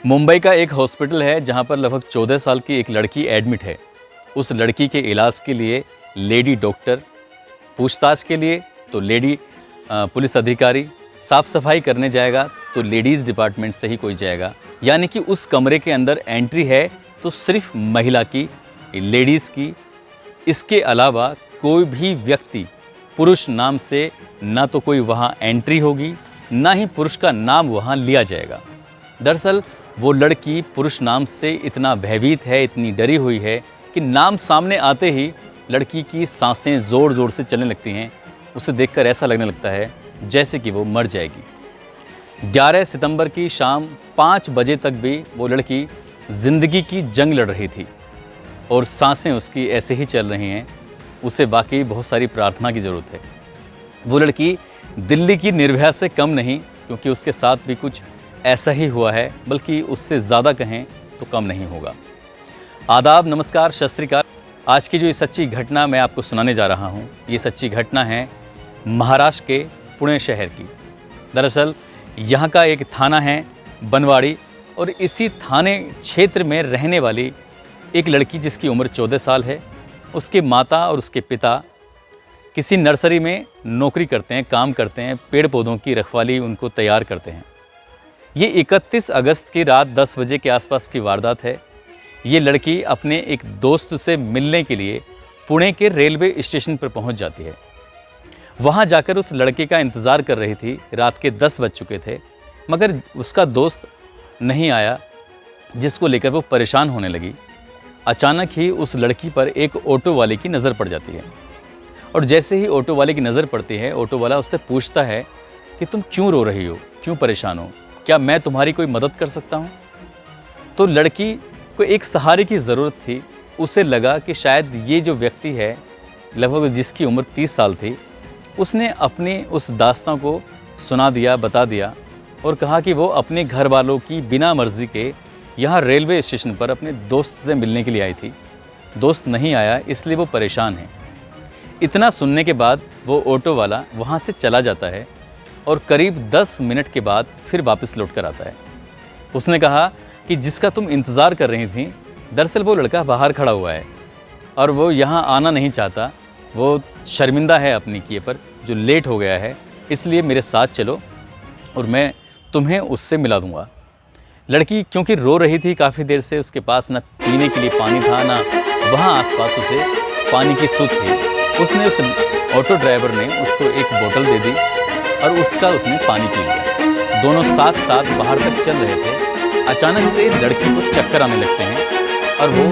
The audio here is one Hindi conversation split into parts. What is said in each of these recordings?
मुंबई का एक हॉस्पिटल है जहां पर लगभग 14 साल की एक लड़की एडमिट है। उस लड़की के इलाज के लिए लेडी डॉक्टर, पूछताछ के लिए तो लेडी पुलिस अधिकारी, साफ सफाई करने जाएगा तो लेडीज़ डिपार्टमेंट से ही कोई जाएगा। यानी कि उस कमरे के अंदर एंट्री है तो सिर्फ महिला की, लेडीज़ की। इसके अलावा कोई भी व्यक्ति पुरुष नाम से ना तो कोई वहाँ एंट्री होगी, ना ही पुरुष का नाम वहाँ लिया जाएगा। दरअसल वो लड़की पुरुष नाम से इतना भयभीत है, इतनी डरी हुई है कि नाम सामने आते ही लड़की की सांसें ज़ोर ज़ोर से चलने लगती हैं। उसे देखकर ऐसा लगने लगता है जैसे कि वो मर जाएगी। 11 सितंबर की शाम 5 बजे तक भी वो लड़की ज़िंदगी की जंग लड़ रही थी और सांसें उसकी ऐसे ही चल रही हैं। उसे वाकई बहुत सारी प्रार्थना की ज़रूरत है। वो लड़की दिल्ली की निर्भया से कम नहीं, क्योंकि उसके साथ भी कुछ ऐसा ही हुआ है, बल्कि उससे ज़्यादा कहें तो कम नहीं होगा। आदाब, नमस्कार, सत श्री अकाल। आज की जो ये सच्ची घटना मैं आपको सुनाने जा रहा हूँ, ये सच्ची घटना है महाराष्ट्र के पुणे शहर की। दरअसल यहाँ का एक थाना है बनवाड़ी, और इसी थाने क्षेत्र में रहने वाली एक लड़की जिसकी उम्र 14 साल है। उसके माता और उसके पिता किसी नर्सरी में नौकरी करते हैं, काम करते हैं, पेड़ पौधों की रखवाली उनको तैयार करते हैं। ये 31 अगस्त की रात 10 बजे के आसपास की वारदात है। ये लड़की अपने एक दोस्त से मिलने के लिए पुणे के रेलवे स्टेशन पर पहुंच जाती है। वहां जाकर उस लड़के का इंतज़ार कर रही थी। रात के 10 बज चुके थे, मगर उसका दोस्त नहीं आया, जिसको लेकर वो परेशान होने लगी। अचानक ही उस लड़की पर एक ऑटो वाले की नज़र पड़ जाती है, और जैसे ही ऑटो वाले की नज़र पड़ती है, ऑटो वाला उससे पूछता है कि तुम क्यों रो रही हो, क्यों परेशान हो, क्या मैं तुम्हारी कोई मदद कर सकता हूँ? तो लड़की को एक सहारे की ज़रूरत थी। उसे लगा कि शायद ये जो व्यक्ति है, लगभग जिसकी उम्र 30 साल थी, उसने अपनी उस दास्तां को सुना दिया, बता दिया, और कहा कि वो अपने घर वालों की बिना मर्ज़ी के यहाँ रेलवे स्टेशन पर अपने दोस्त से मिलने के लिए आई थी। दोस्त नहीं आया, इसलिए वो परेशान है। इतना सुनने के बाद वो ऑटो वाला वहाँ से चला जाता है और करीब 10 मिनट के बाद फिर वापस लौट कर आता है। उसने कहा कि जिसका तुम इंतज़ार कर रही थी, दरअसल वो लड़का बाहर खड़ा हुआ है और वो यहाँ आना नहीं चाहता। वो शर्मिंदा है अपनी किए पर, जो लेट हो गया है, इसलिए मेरे साथ चलो और मैं तुम्हें उससे मिला दूँगा। लड़की क्योंकि रो रही थी काफ़ी देर से, उसके पास ना पीने के लिए पानी था, ना वहाँ आसपास उसे पानी की सूद थी। उसने उस ऑटो ड्राइवर ने उसको एक बोतल दे दी और उसने पानी पी लिया। दोनों साथ साथ बाहर तक चल रहे थे। अचानक से लड़की को चक्कर आने लगते हैं और वो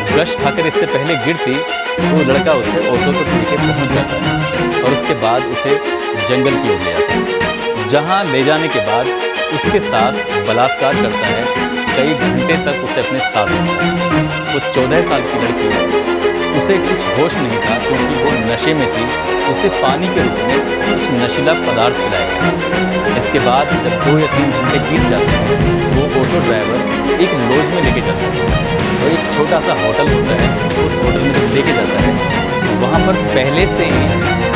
ब्रश खाकर इससे पहले गिरती, वो लड़का उसे ऑटो तक लेके पहुंच जाता है और उसके बाद उसे जंगल की ओर ले आता है, जहां ले जाने के बाद उसके साथ बलात्कार करता है। कई घंटे तक उसे अपने साथ रखता है। वो 14 साल की लड़की है, उसे कुछ होश नहीं था क्योंकि वो नशे में थी। उसे पानी के रूप में कुछ नशीला पदार्थ पिलाया गया। इसके बाद जब 2 या 3 घंटे बीत जाते हैं, वो ऑटो ड्राइवर एक लॉज में लेके जाता है। वो एक छोटा सा होटल होता है, उस होटल में जब लेके जाता है, वहाँ पर पहले से ही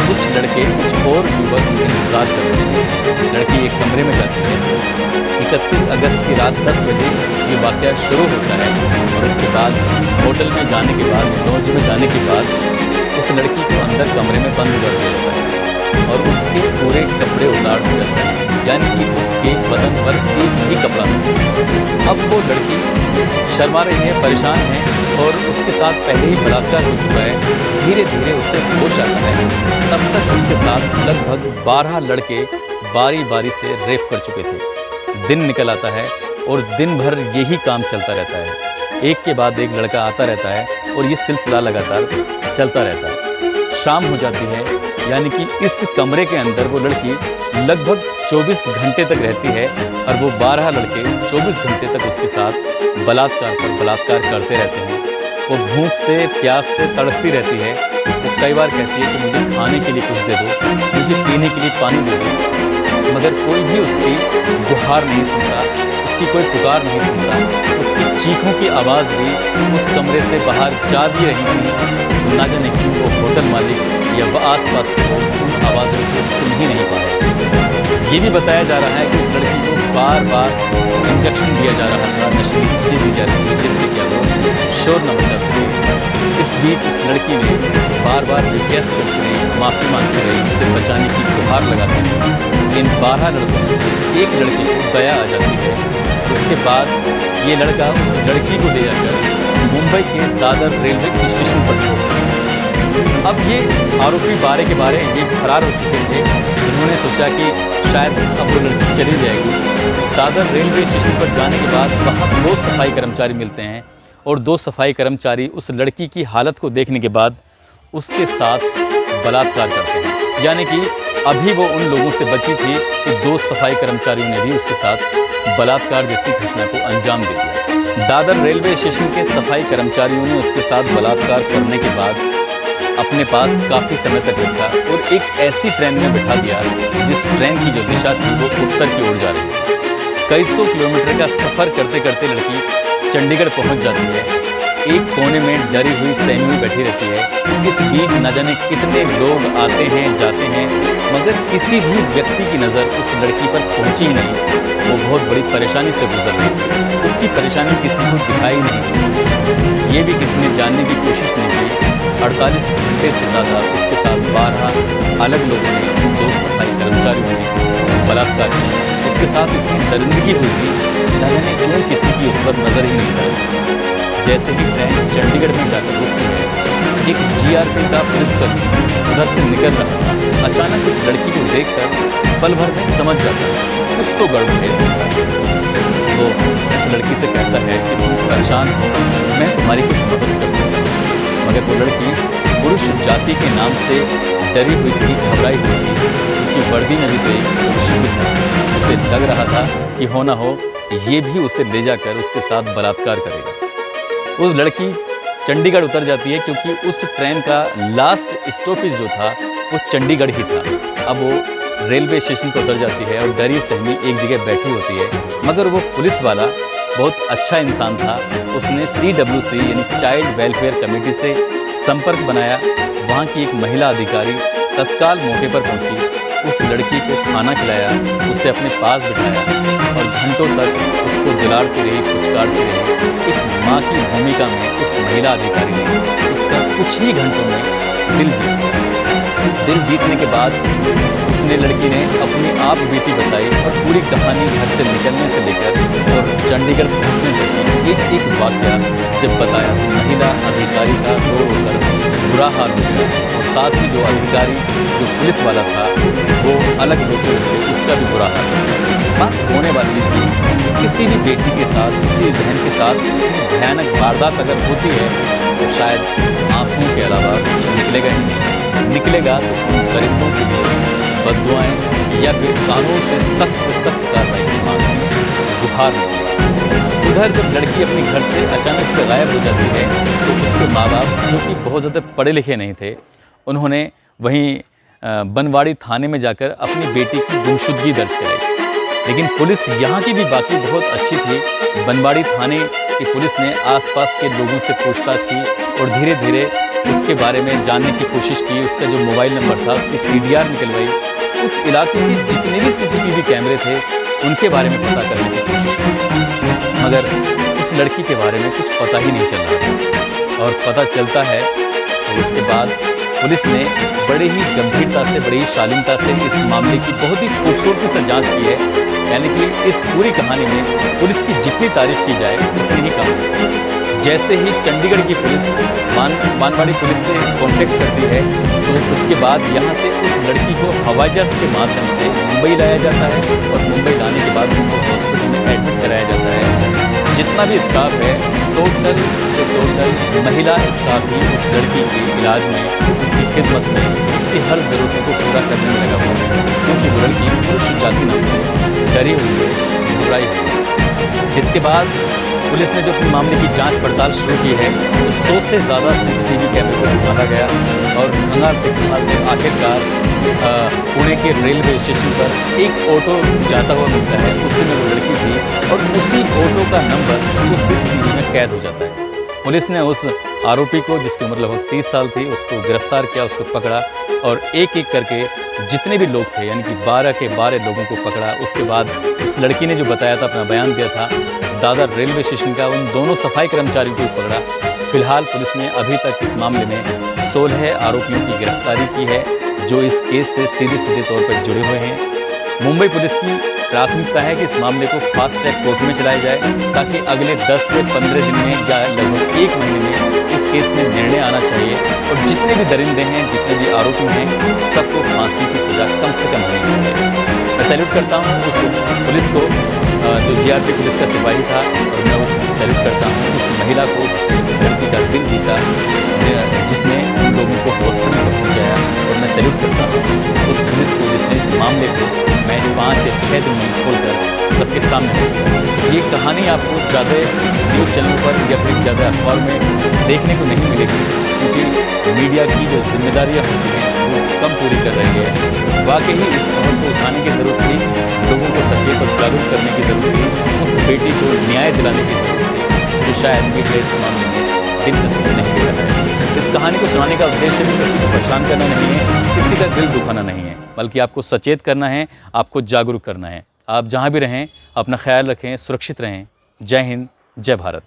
कुछ लड़के, कुछ और युवक इंतजार कर रहे थे। लड़की एक कमरे में जाती है। 31 अगस्त की रात 10 बजे ये वाक़या शुरू होता है और उसके बाद होटल में जाने के बाद, लॉज में जाने के बाद उस लड़की को अंदर कमरे में बंद कर दिया जाता है और उसके पूरे कपड़े उतार दिए जाते हैं। यानी कि उसके बदन पर एक भी कपड़ा नहीं। अब वो लड़की शर्मा रही है, परेशान है और उसके साथ पहले ही बलात्कार हो चुका है। धीरे धीरे उसे होश आता है। तब तक उसके साथ लगभग 12 लड़के बारी बारी से रेप कर चुके थे। दिन निकल आता है और दिन भर यही काम चलता रहता है। एक के बाद एक लड़का आता रहता है और ये सिलसिला लगातार चलता रहता है। शाम हो जाती है, यानी कि इस कमरे के अंदर वो लड़की लगभग 24 घंटे तक रहती है और वो 12 लड़के 24 घंटे तक उसके साथ बलात्कार पर बलात्कार करते रहते हैं। वो भूख से, प्यास से तड़पती रहती है। वो कई बार कहती है कि मुझे खाने के लिए कुछ दे दो, मुझे पीने के लिए पानी दे दो, मगर कोई भी उसकी गुहार नहीं सुनता, उसकी कोई पुकार नहीं सुनता। उसकी चीखों की आवाज़ भी उस कमरे से बाहर जा भी रही थी। ना जाने क्यों वो होटल मालिक या वह आसपास के लोग उन आवाज़ों को सुन ही नहीं पाए। ये भी बताया जा रहा है कि उस लड़की को बार बार इंजेक्शन दिया जा रहा था, नशीली चीज़ें दी जा रही थी जिससे क्या वो शोर न मचा सके। इस बीच उस लड़की ने बार बार रिक्वेस्ट करते रही, माफ़ी मांगते रही, उसे बचाने की गुहार लगाते रही। इन 12 लड़कों में से एक लड़के को दया आ जाती है। उसके बाद ये लड़का उस लड़की को ले जाकर मुंबई के दादर रेलवे स्टेशन पर छोड़ दिया। अब ये आरोपी 12 के 12 ये फरार हो चुके थे। उन्होंने सोचा कि शायद अब वो लड़की चली जाएगी। दादर रेलवे स्टेशन पर जाने के बाद वहाँ 2 सफाई कर्मचारी मिलते हैं और 2 सफाई कर्मचारी उस लड़की की हालत को देखने के बाद उसके साथ बलात्कार करते हैं। यानी कि अभी वो उन लोगों से बची थी कि 2 सफाई कर्मचारियों ने भी उसके साथ बलात्कार जैसी घटना को अंजाम दे दिया। दादर रेलवे स्टेशन के सफाई कर्मचारियों ने उसके साथ बलात्कार करने के बाद अपने पास काफ़ी समय तक रखा और एक ऐसी ट्रेन में बिठा दिया जिस ट्रेन की जो दिशा थी वो उत्तर की ओर जा रही थी। कई सौ किलोमीटर का सफ़र करते करते लड़की चंडीगढ़ पहुंच जाती है। एक कोने में डरी हुई सहमी हुई बैठी रहती है। इस बीच न जाने कितने लोग आते हैं जाते हैं, मगर किसी भी व्यक्ति की नज़र उस लड़की पर पहुंची ही नहीं। वो बहुत बड़ी परेशानी से गुजर रही थी। उसकी परेशानी किसी को दिखाई नहीं, ये भी किसी ने जानने की कोशिश नहीं की। 48 घंटे से ज़्यादा उसके साथ 12 अलग लोगों ने, 2 सफाई कर्मचारियों ने बलात्कार किया। उसके साथ इतनी दरिंदगी हुई थी, न जाने क्यों किसी की उस पर नज़र ही नहीं जा रही। जैसे ही ट्रेन चंडीगढ़ में जाकर रुकती है, एक जीआरपी का पुलिसकर्मी उधर से निकल रहा था। अचानक उस लड़की को देखकर पल भर में समझ जाता है कुछ तो गड़बड़ है इसके साथ। तो उस लड़की से कहता है कि तुम परेशान हो, मैं तुम्हारी कुछ मदद कर सकता हूँ। मगर वो लड़की पुरुष जाति के नाम से डरी हुई थी, घबराई हुई थी, क्योंकि वर्दी में भी तो एक पुरुष ही था। उसे लग रहा था कि हो ना हो ये भी उसे ले जाकर उसके साथ बलात्कार करेगा। वो लड़की चंडीगढ़ उतर जाती है क्योंकि उस ट्रेन का लास्ट स्टॉपेज जो था वो चंडीगढ़ ही था। अब वो रेलवे स्टेशन पर उतर जाती है और डरी सहमी एक जगह बैठी होती है। मगर वो पुलिस वाला बहुत अच्छा इंसान था। उसने CWC यानी चाइल्ड वेलफेयर कमेटी से संपर्क बनाया। वहाँ की एक महिला अधिकारी तत्काल मौके पर पहुँची, उस लड़की को खाना खिलाया, उसे अपने पास बिठाया और घंटों तक उसको दुलारती रही, पुचकारती रही। एक माँ की भूमिका में उस महिला अधिकारी ने उसका कुछ ही घंटों में दिल जीत लिया। दिल जीतने के बाद उसने लड़की ने अपनी आप बीती बताई और पूरी कहानी घर से निकलने से लेकर और चंडीगढ़ पहुंचने तक एक एक वाकया जब बताया तो महिला अधिकारी का रो कर बुरा हाल हो गया और साथ ही जो अधिकारी जो पुलिस वाला था वो अलग रोते रोते उसका भी बुरा हाल हो गया। बात होने वाली थी किसी भी बेटी के साथ, किसी बहन के साथ भयानक वारदात अगर होती है तो शायद आंसुओं के अलावा कुछ निकलेगा ही नहीं। निकलेगा तो उन परिंदों के लिए बद्दुआएं या फिर कानून से सख्त कार्रवाई की मांग की गुहार निकलेगी। उधर जब लड़की अपने घर से अचानक से गायब हो जाती है तो उसके माँ बाप जो कि बहुत ज़्यादा पढ़े लिखे नहीं थे, उन्होंने वहीं बनवाड़ी थाने में जाकर अपनी बेटी की गुमशुदगी दर्ज कराई। लेकिन पुलिस यहाँ की भी बाकी बहुत अच्छी थी। बनवाड़ी थाने की पुलिस ने आसपास के लोगों से पूछताछ की और धीरे धीरे उसके बारे में जानने की कोशिश की। उसका जो मोबाइल नंबर था उसकी CDR निकलवाई। उस इलाके के जितने भी CCTV कैमरे थे उनके बारे में पता करने की कोशिश की, मगर उस लड़की के बारे में कुछ पता ही नहीं चल रहा था। और पता चलता है तो उसके बाद पुलिस ने बड़े ही गंभीरता से, बड़ी ही शालीनता से इस मामले की बहुत ही खूबसूरती से जांच की है। यानी कि इस पूरी कहानी में पुलिस की जितनी तारीफ की जाए उतनी ही कम है। जैसे ही चंडीगढ़ की पुलिस मानवाड़ी पुलिस से कांटेक्ट करती है तो उसके बाद यहाँ से उस लड़की को हवाई जहाज़ के माध्यम से मुंबई लाया जाता है और मुंबई लाने के बाद उसको हॉस्पिटल में एडमिट कराया जाता है। जितना भी स्टाफ है टोटल महिला स्टाफ ही उस लड़की के इलाज में, उसकी खिदमत में, उसकी हर ज़रूरतों को पूरा करने में लगा हुआ है, क्योंकि वो लड़की पुरुष जाति नाम से डरी हुई है, घबराई हुई है। इसके बाद पुलिस ने जो अपने मामले की जांच पड़ताल शुरू की है तो 100 से ज़्यादा CCTV कैमरे को खंगाला गया और खंगालते आखिरकार पुणे के रेलवे स्टेशन पर एक ऑटो जाता हुआ मिलता है। उसी में वो लड़की थी और उसी ऑटो का नंबर उस CCTV में कैद हो जाता है। पुलिस ने उस आरोपी को, जिसकी उम्र लगभग 30 साल थी, उसको गिरफ्तार किया, उसको पकड़ा और एक एक करके जितने भी लोग थे, यानी कि 12 के 12 लोगों को पकड़ा। उसके बाद इस लड़की ने जो बताया था, अपना बयान दिया था दादर रेलवे स्टेशन का, उन दोनों सफाई कर्मचारियों को पकड़ा। फिलहाल पुलिस ने अभी तक इस मामले में 16 आरोपियों की गिरफ्तारी की है, जो इस केस से सीधे तौर पर जुड़े हुए हैं। मुंबई पुलिस की प्राथमिकता है कि इस मामले को फास्ट ट्रैक कोर्ट में चलाया जाए, ताकि अगले 10 से 15 दिन में या लगभग 1 महीने में इस केस में निर्णय आना चाहिए और जितने भी दरिंदे हैं, जितने भी आरोपी हैं, सबको फांसी की सज़ा कम से कम होनी चाहिए। मैं सैल्यूट करता हूँ उस पुलिस को जो जीआरपी पुलिस का सिपाही था, और मैं उस सैल्यूट करता हूँ उस महिला को जिसने इस लड़की का दिल जीता, जिसने उन लोगों को हॉस्पिटल में पहुँचाया। और मैं सैल्यूट करता हूँ उस पुलिस को जिसने इस मामले को मैच 5 या 6 दिन में खोलकर सबके सामने रखा। ये कहानी आपको ज़्यादा न्यूज़ चैनलों पर या फिर ज़्यादा अखबार में देखने को नहीं मिलेगी, क्योंकि मीडिया की जो जिम्मेदारियाँ होती हैं वो कम पूरी कर रही है। वाकई ही इस खबर को उठाने की ज़रूरत थी, लोगों को सचेत और जागरूक करने की ज़रूरत थी, उस बेटी को न्याय दिलाने की ज़रूरत थी, जो शायद मीडिया इस मामले में दिलचस्पी नहीं ले रहा है। इस कहानी को सुनाने का उद्देश्य भी किसी को परेशान करना नहीं है, किसी का दिल दुखाना नहीं है, बल्कि आपको सचेत करना है, आपको जागरूक करना है। आप जहाँ भी रहें अपना ख्याल रखें, सुरक्षित रहें। जय हिंद, जय भारत।